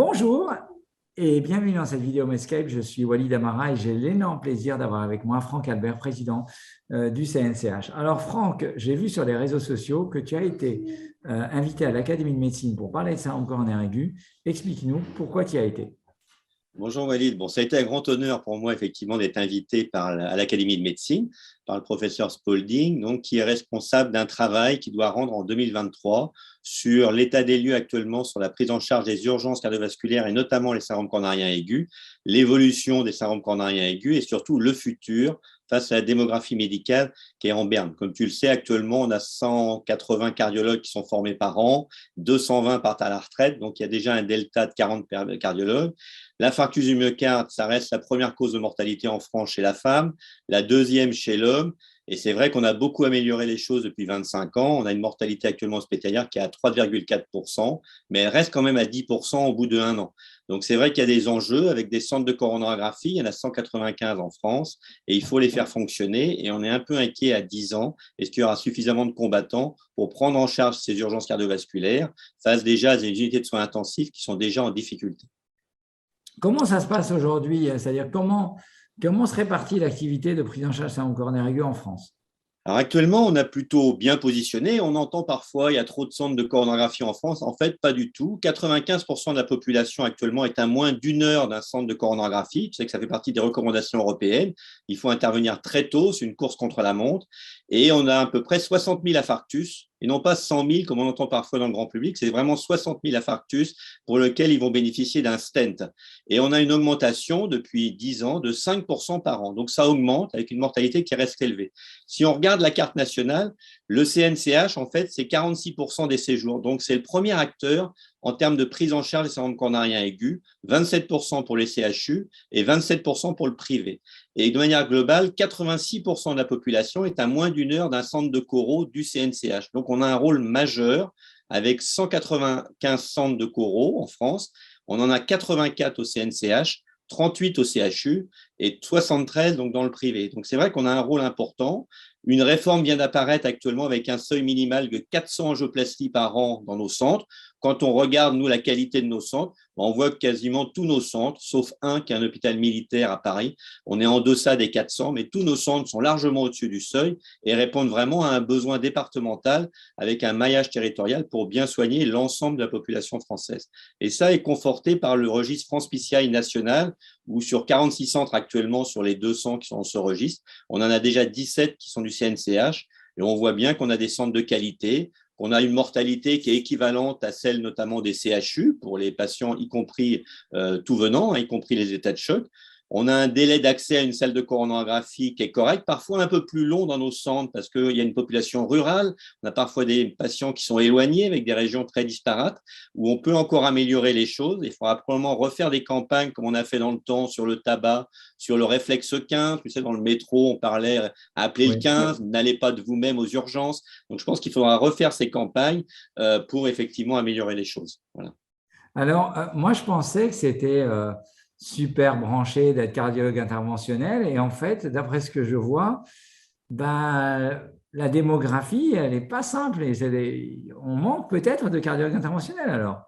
Bonjour et bienvenue dans cette vidéo Medscape. Je suis Walid Amara et j'ai l'énorme plaisir d'avoir avec moi Franck Albert, président du CNCH. Alors Franck, j'ai vu sur les réseaux sociaux que tu as été invité à l'Académie de médecine pour parler de syndrome coronaire aigu. Explique-nous pourquoi tu y as été. Bonjour Walid. Bon, ça a été un grand honneur pour moi effectivement d'être invité à l'Académie de médecine par le professeur Spalding, donc, qui est responsable d'un travail qu'il doit rendre en 2023 sur l'état des lieux actuellement sur la prise en charge des urgences cardiovasculaires et notamment les syndromes coronariens aigus, l'évolution des syndromes coronariens aigus et surtout le futur face à la démographie médicale qui est en berne. Comme tu le sais, actuellement, on a 180 cardiologues qui sont formés par an, 220 partent à la retraite, donc il y a déjà un delta de 40 cardiologues. L'infarctus du myocarde, ça reste la première cause de mortalité en France chez la femme, la deuxième chez l'homme. Et c'est vrai qu'on a beaucoup amélioré les choses depuis 25 ans. On a une mortalité actuellement hospitalière qui est à 3,4%, mais elle reste quand même à 10% au bout de 1 an. Donc c'est vrai qu'il y a des enjeux avec des centres de coronarographie. Il y en a 195 en France et il faut les faire fonctionner. Et on est un peu inquiet à 10 ans. Est-ce qu'il y aura suffisamment de combattants pour prendre en charge ces urgences cardiovasculaires face déjà à des unités de soins intensifs qui sont déjà en difficulté? Comment ça se passe aujourd'hui? C'est-à-dire comment se répartit l'activité de prise en charge syndrome coronaire aigu en France? Alors actuellement, on a plutôt bien positionné. On entend parfois il y a trop de centres de coronarographie en France. En fait, pas du tout. 95% de la population actuellement est à moins d'1 heure d'un centre de coronarographie. Tu sais que ça fait partie des recommandations européennes. Il faut intervenir très tôt, c'est une course contre la montre. Et on a à peu près 60 000 infarctus, et non pas 100 000 comme on entend parfois dans le grand public. C'est vraiment 60 000 infarctus pour lesquels ils vont bénéficier d'un stent. Et on a une augmentation depuis 10 ans de 5% par an. Donc ça augmente avec une mortalité qui reste élevée. Si on regarde la carte nationale, le CNCH, en fait, c'est 46% des séjours. Donc, c'est le premier acteur en termes de prise en charge des syndromes coronariens aigus, 27% pour les CHU et 27% pour le privé. Et de manière globale, 86% de la population est à moins d'1 heure d'un centre de coro du CNCH. Donc, on a un rôle majeur avec 195 centres de coro en France. On en a 84 au CNCH, 38 au CHU et 73 donc, dans le privé. Donc, c'est vrai qu'on a un rôle important. Une réforme vient d'apparaître actuellement avec un seuil minimal de 400 angioplasties par an dans nos centres. Quand on regarde, nous, la qualité de nos centres, on voit que quasiment tous nos centres, sauf un qui est un hôpital militaire à Paris, on est en deçà des 400, mais tous nos centres sont largement au-dessus du seuil et répondent vraiment à un besoin départemental avec un maillage territorial pour bien soigner l'ensemble de la population française. Et ça est conforté par le registre France PCI national, où sur 46 centres actuellement, sur les 200 qui sont dans ce registre, on en a déjà 17 qui sont du CNCH, et on voit bien qu'on a des centres de qualité, qu'on a une mortalité qui est équivalente à celle notamment des CHU pour les patients, y compris tout venant, y compris les états de choc. On a un délai d'accès à une salle de coronarographie qui est correct, parfois un peu plus long dans nos centres parce qu'il y a une population rurale. On a parfois des patients qui sont éloignés avec des régions très disparates où on peut encore améliorer les choses. Il faudra probablement refaire des campagnes comme on a fait dans le temps sur le tabac, sur le réflexe 15. Tu sais, dans le métro, on parlait appeler le Oui. 15, n'allez pas de vous-même aux urgences. Donc, je pense qu'il faudra refaire ces campagnes pour effectivement améliorer les choses. Voilà. Alors, moi, je pensais que c'était super branché d'être cardiologue interventionnel. Et en fait, d'après ce que je vois, ben, la démographie, elle n'est pas simple. On manque peut-être de cardiologues interventionnels alors.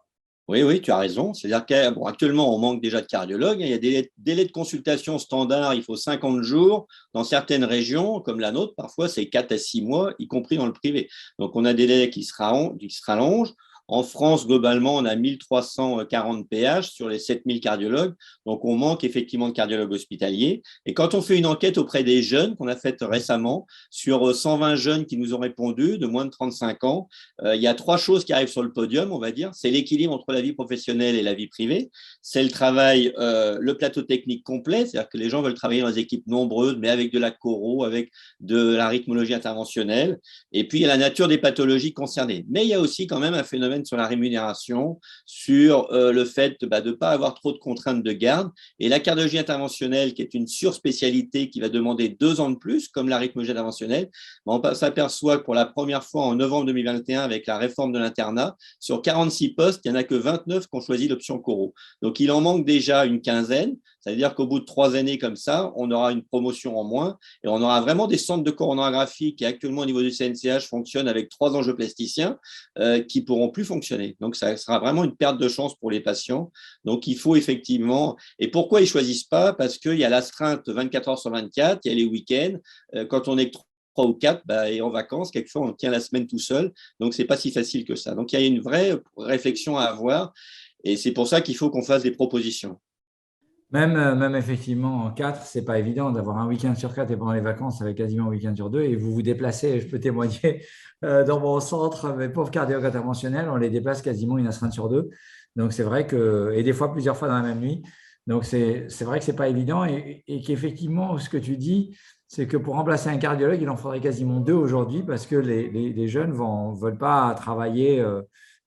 Oui, oui, tu as raison. C'est-à-dire qu'actuellement, on manque déjà de cardiologues. Il y a des délais de consultation standard, il faut 50 jours. Dans certaines régions, comme la nôtre, parfois, c'est 4 à 6 mois, y compris dans le privé. Donc, on a des délais qui se rallongent. En France, globalement, on a 1340 PH sur les 7000 cardiologues. Donc, on manque effectivement de cardiologues hospitaliers. Et quand on fait une enquête auprès des jeunes qu'on a faite récemment, sur 120 jeunes qui nous ont répondu, de moins de 35 ans, il y a 3 choses qui arrivent sur le podium, on va dire. C'est l'équilibre entre la vie professionnelle et la vie privée. C'est le travail, le plateau technique complet, c'est-à-dire que les gens veulent travailler dans des équipes nombreuses, mais avec de la choro, avec de la rythmologie interventionnelle. Et puis, il y a la nature des pathologies concernées. Mais il y a aussi quand même un phénomène sur la rémunération, sur le fait de ne pas avoir trop de contraintes de garde. Et la cardiologie interventionnelle, qui est une surspécialité qui va demander 2 ans de plus, comme la rythmologie interventionnelle, on s'aperçoit que pour la première fois en novembre 2021, avec la réforme de l'internat, sur 46 postes, il n'y en a que 29 qui ont choisi l'option choro. Donc, il en manque déjà une quinzaine. Ça veut dire qu'au bout de 3 années comme ça, on aura une promotion en moins et on aura vraiment des centres de coronarographie qui actuellement au niveau du CNCH fonctionnent avec 3 angioplasticiens qui pourront plus fonctionner. Donc, ça sera vraiment une perte de chance pour les patients. Donc, il faut effectivement… Et pourquoi ils ne choisissent pas? Parce qu'il y a l'astreinte 24 heures sur 24, il y a les week-ends. Quand on est 3 ou 4 et en vacances, quelquefois, on tient la semaine tout seul. Donc, ce n'est pas si facile que ça. Donc, il y a une vraie réflexion à avoir. Et c'est pour ça qu'il faut qu'on fasse des propositions. Même effectivement, en 4, ce n'est pas évident d'avoir un week-end sur 4 et pendant les vacances, avec quasiment un week-end sur 2. Et vous vous déplacez, je peux témoigner, dans mon centre, mes pauvres cardiologues interventionnels, on les déplace quasiment une astreinte sur 2. Donc, c'est vrai que, et des fois plusieurs fois dans la même nuit. Donc, c'est vrai que ce n'est pas évident et qu'effectivement, ce que tu dis, c'est que pour remplacer un cardiologue, il en faudrait quasiment 2 aujourd'hui parce que les jeunes ne veulent pas travailler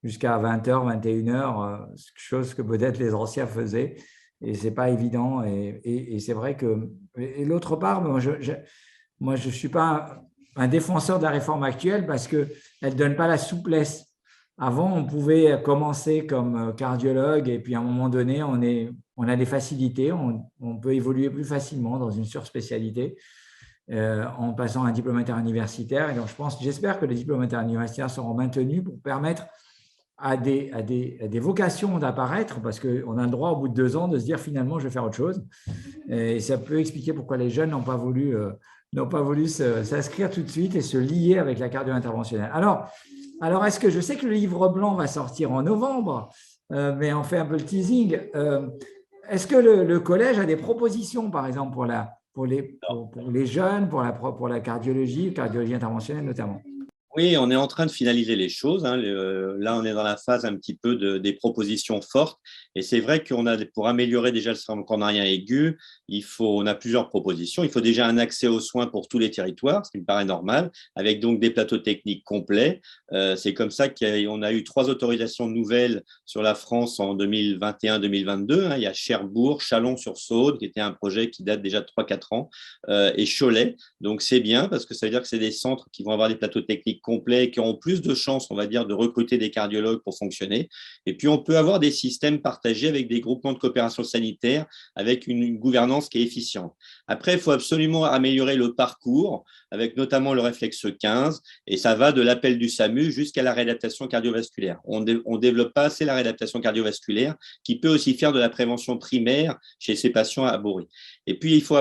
jusqu'à 20h, 21h, chose que peut-être les anciens faisaient. Et ce n'est pas évident. Et c'est vrai que… Et l'autre part, moi, je ne suis pas un défenseur de la réforme actuelle parce qu'elle ne donne pas la souplesse. Avant, on pouvait commencer comme cardiologue et puis à un moment donné, on a des facilités, on peut évoluer plus facilement dans une surspécialité en passant un diplôme interuniversitaire. Et donc, j'espère que les diplômes interuniversitaires seront maintenus pour permettre à des vocations d'apparaître, parce qu'on a le droit au bout de 2 ans de se dire finalement je vais faire autre chose. Et ça peut expliquer pourquoi les jeunes n'ont pas voulu s'inscrire tout de suite et se lier avec la cardio interventionnelle. Alors est-ce que je sais que le livre blanc va sortir en novembre, mais on fait un peu le teasing. Est-ce que le collège a des propositions, par exemple, pour les jeunes, pour la cardiologie interventionnelle notamment? Oui, on est en train de finaliser les choses. Hein. Là, on est dans la phase un petit peu des propositions fortes. Et c'est vrai pour améliorer déjà le syndrome coronarien aigu, on a plusieurs propositions. Il faut déjà un accès aux soins pour tous les territoires, ce qui me paraît normal, avec donc des plateaux techniques complets. C'est comme ça qu'on a eu 3 autorisations nouvelles sur la France en 2021-2022. Hein. Il y a Cherbourg, Chalon-sur-Saône, qui était un projet qui date déjà de 3-4 ans, et Cholet. Donc, c'est bien parce que ça veut dire que c'est des centres qui vont avoir des plateaux techniques complets, qui auront plus de chances, on va dire, de recruter des cardiologues pour fonctionner. Et puis, on peut avoir des systèmes partagés avec des groupements de coopération sanitaire, avec une gouvernance qui est efficiente. Après, il faut absolument améliorer le parcours, avec notamment le réflexe 15, et ça va de l'appel du SAMU jusqu'à la réadaptation cardiovasculaire. On ne développe pas assez la réadaptation cardiovasculaire, qui peut aussi faire de la prévention primaire chez ces patients abourés. Et puis, il faut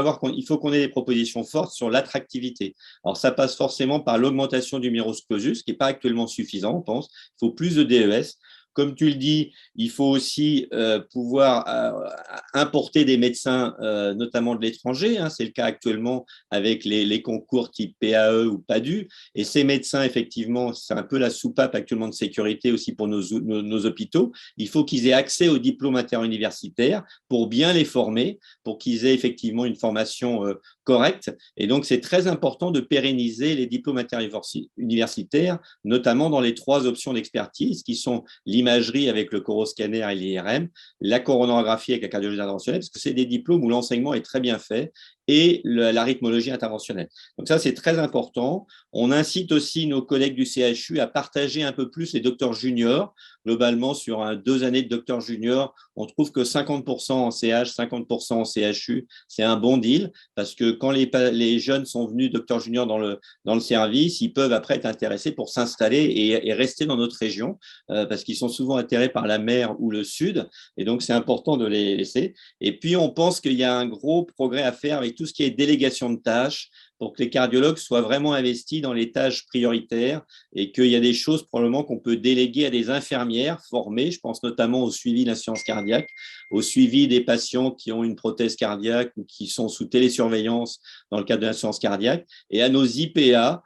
qu'on ait des propositions fortes sur l'attractivité. Alors, ça passe forcément par l'augmentation du numerus clausus, qui n'est pas actuellement suffisant, on pense. Il faut plus de DES. Comme tu le dis, il faut aussi pouvoir importer des médecins, notamment de l'étranger. Hein. C'est le cas actuellement avec les concours type PAE ou PADU. Et ces médecins, effectivement, c'est un peu la soupape actuellement de sécurité aussi pour nos hôpitaux. Il faut qu'ils aient accès aux diplômes interuniversitaires pour bien les former, pour qu'ils aient effectivement une formation correcte. Et donc, c'est très important de pérenniser les diplômes interuniversitaires, notamment dans les 3 options d'expertise qui sont l'imagerie avec le coroscanner et l'IRM, la coronarographie avec la cardiologie interventionnelle, parce que c'est des diplômes où l'enseignement est très bien fait, et la rythmologie interventionnelle. Donc ça, c'est très important. On incite aussi nos collègues du CHU à partager un peu plus les docteurs juniors. Globalement, sur 2 années de docteur junior, on trouve que 50% en CH, 50% en CHU, c'est un bon deal, parce que quand les jeunes sont venus docteur junior dans le service, ils peuvent après être intéressés pour s'installer et rester dans notre région, parce qu'ils sont souvent attirés par la mer ou le sud, et donc c'est important de les laisser. Et puis, on pense qu'il y a un gros progrès à faire avec tout ce qui est délégation de tâches, pour que les cardiologues soient vraiment investis dans les tâches prioritaires et qu'il y a des choses probablement qu'on peut déléguer à des infirmières formées. Je pense notamment au suivi de l'insuffisance cardiaque, au suivi des patients qui ont une prothèse cardiaque ou qui sont sous télésurveillance dans le cadre de l'insuffisance cardiaque, et à nos IPA,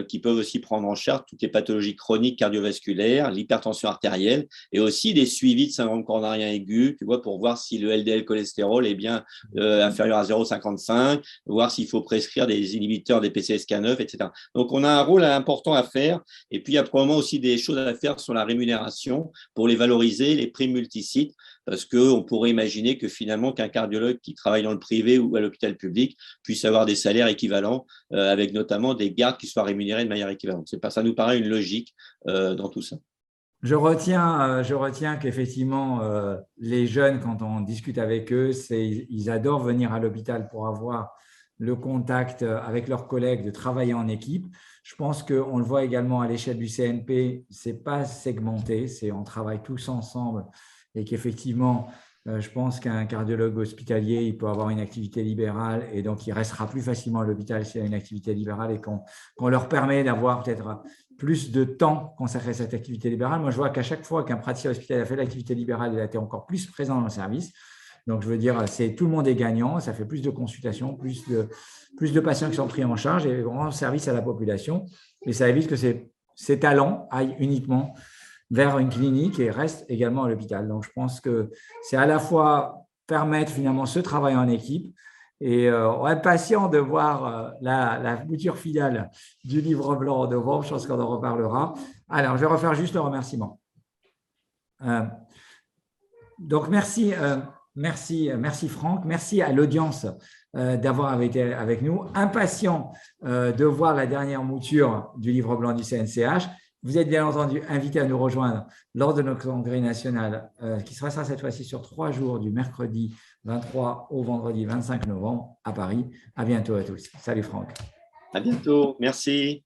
qui peuvent aussi prendre en charge toutes les pathologies chroniques cardiovasculaires, l'hypertension artérielle, et aussi des suivis de syndrome coronarien aigu, tu vois, pour voir si le LDL cholestérol est bien inférieur à 0,55, voir s'il faut prescrire des inhibiteurs des PCSK9, etc. Donc, on a un rôle important à faire, et puis il y a probablement aussi des choses à faire sur la rémunération pour les valoriser, les primes multisites, parce qu'on pourrait imaginer que finalement qu'un cardiologue qui travaille dans le privé ou à l'hôpital public puisse avoir des salaires équivalents, avec notamment des gardes qui soient rémunérés de manière équivalente. Ça nous paraît une logique dans tout ça. Je retiens qu'effectivement, les jeunes, quand on discute avec eux, ils adorent venir à l'hôpital pour avoir le contact avec leurs collègues, de travailler en équipe. Je pense qu'on le voit également à l'échelle du CNP, ce n'est pas segmenté, on travaille tous ensemble et qu'effectivement, je pense qu'un cardiologue hospitalier, il peut avoir une activité libérale et donc il restera plus facilement à l'hôpital s'il a une activité libérale et qu'on leur permet d'avoir peut-être plus de temps consacré à cette activité libérale. Moi, je vois qu'à chaque fois qu'un praticien hospitalier a fait l'activité libérale, il a été encore plus présent dans le service. Donc, je veux dire, tout le monde est gagnant, ça fait plus de consultations, plus de patients qui sont pris en charge et rend service à la population. Et ça évite que ces talents aillent uniquement vers une clinique et restent également à l'hôpital. Donc, je pense que c'est à la fois permettre finalement ce travail en équipe et on est patient de voir la bouture finale du livre blanc en novembre. Je pense qu'on en reparlera. Alors, je vais refaire juste le remerciement. Donc, merci Franck. Merci à l'audience d'avoir été avec nous. Impatient de voir la dernière mouture du livre blanc du CNCH. Vous êtes bien entendu invité à nous rejoindre lors de notre congrès national qui se passera cette fois-ci sur 3 jours, du mercredi 23 au vendredi 25 novembre à Paris. À bientôt à tous. Salut Franck. À bientôt. Merci.